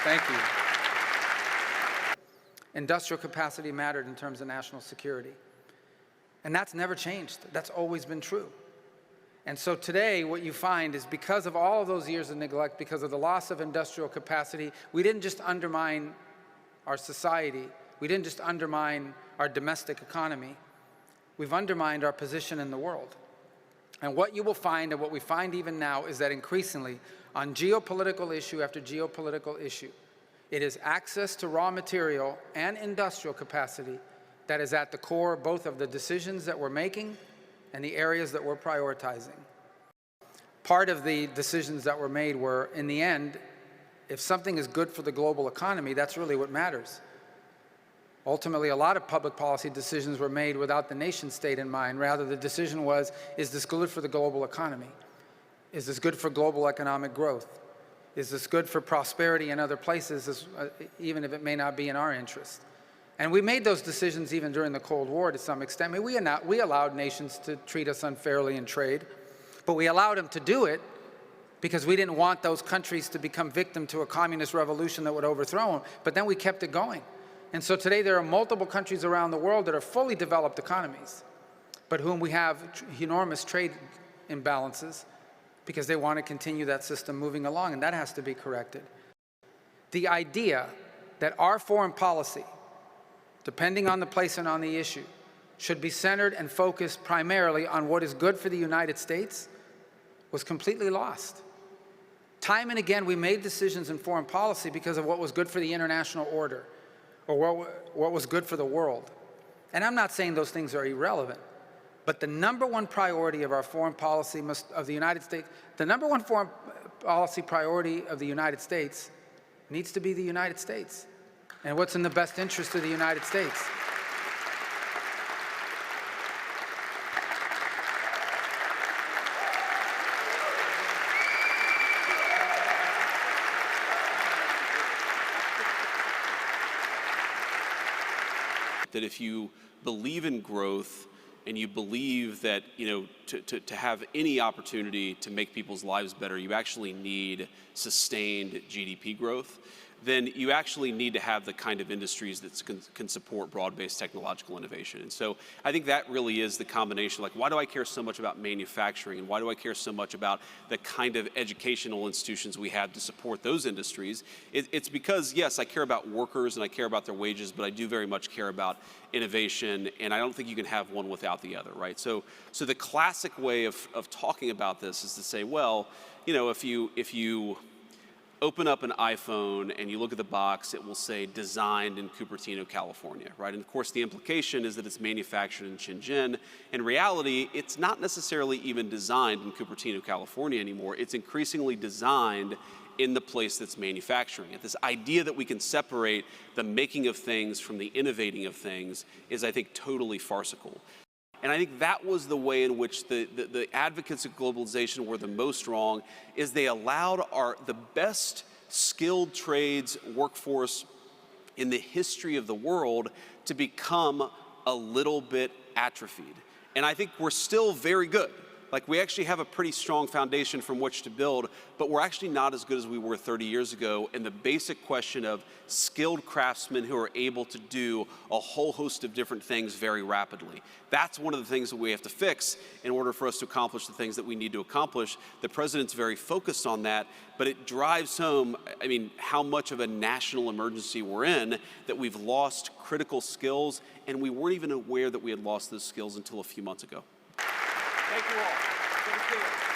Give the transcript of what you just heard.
Thank you. Industrial capacity mattered in terms of national security. And that's never changed. That's always been true. And so today, what you find is because of all of those years of neglect, because of the loss of industrial capacity, we didn't just undermine our society. We didn't just undermine our domestic economy. We've undermined our position in the world. And what you will find, and what we find even now, is that increasingly, on geopolitical issue after geopolitical issue, it is access to raw material and industrial capacity that is at the core both of the decisions that we're making and the areas that we're prioritizing. Part of the decisions that were made were, in the end, if something is good for the global economy, that's really what matters. Ultimately, a lot of public policy decisions were made without the nation state in mind. Rather, the decision was, is this good for the global economy? Is this good for global economic growth? Is this good for prosperity in other places, even if it may not be in our interest? And we made those decisions even during the Cold War to some extent. I mean, we allowed nations to treat us unfairly in trade, but we allowed them to do it because we didn't want those countries to become victim to a communist revolution that would overthrow them. But then we kept it going. And so today there are multiple countries around the world that are fully developed economies, but whom we have enormous trade imbalances because they want to continue that system moving along, and that has to be corrected. The idea that our foreign policy, depending on the place and on the issue, should be centered and focused primarily on what is good for the United States was completely lost. Time and again, we made decisions in foreign policy because of what was good for the international order or what was good for the world. And I'm not saying those things are irrelevant, but the number one priority of our foreign policy of the United States, the number one foreign policy priority of the United States needs to be the United States and what's in the best interest of the United States. That if you believe in growth and you believe that, to have any opportunity to make people's lives better, you actually need sustained GDP growth, then you actually need to have the kind of industries that can support broad-based technological innovation. And so I think that really is the combination. Like, why do I care so much about manufacturing, and why do I care so much about the kind of educational institutions we have to support those industries? It's because, yes, I care about workers and I care about their wages, but I do very much care about innovation, and I don't think you can have one without the other, right? So the classic way of talking about this is to say, well, if you open up an iPhone and you look at the box, it will say designed in Cupertino, California, right? And of course the implication is that it's manufactured in Shenzhen. In reality, it's not necessarily even designed in Cupertino, California anymore. It's increasingly designed in the place that's manufacturing it. This idea that we can separate the making of things from the innovating of things is, I think, totally farcical. And I think that was the way in which the advocates of globalization were the most wrong, is they allowed the best skilled trades workforce in the history of the world to become a little bit atrophied. And I think we're still very good. Like, we actually have a pretty strong foundation from which to build, but we're actually not as good as we were 30 years ago. And the basic question of skilled craftsmen who are able to do a whole host of different things very rapidly. That's one of the things that we have to fix in order for us to accomplish the things that we need to accomplish. The president's very focused on that, but it drives home, how much of a national emergency we're in, that we've lost critical skills, and we weren't even aware that we had lost those skills until a few months ago. Thank you all.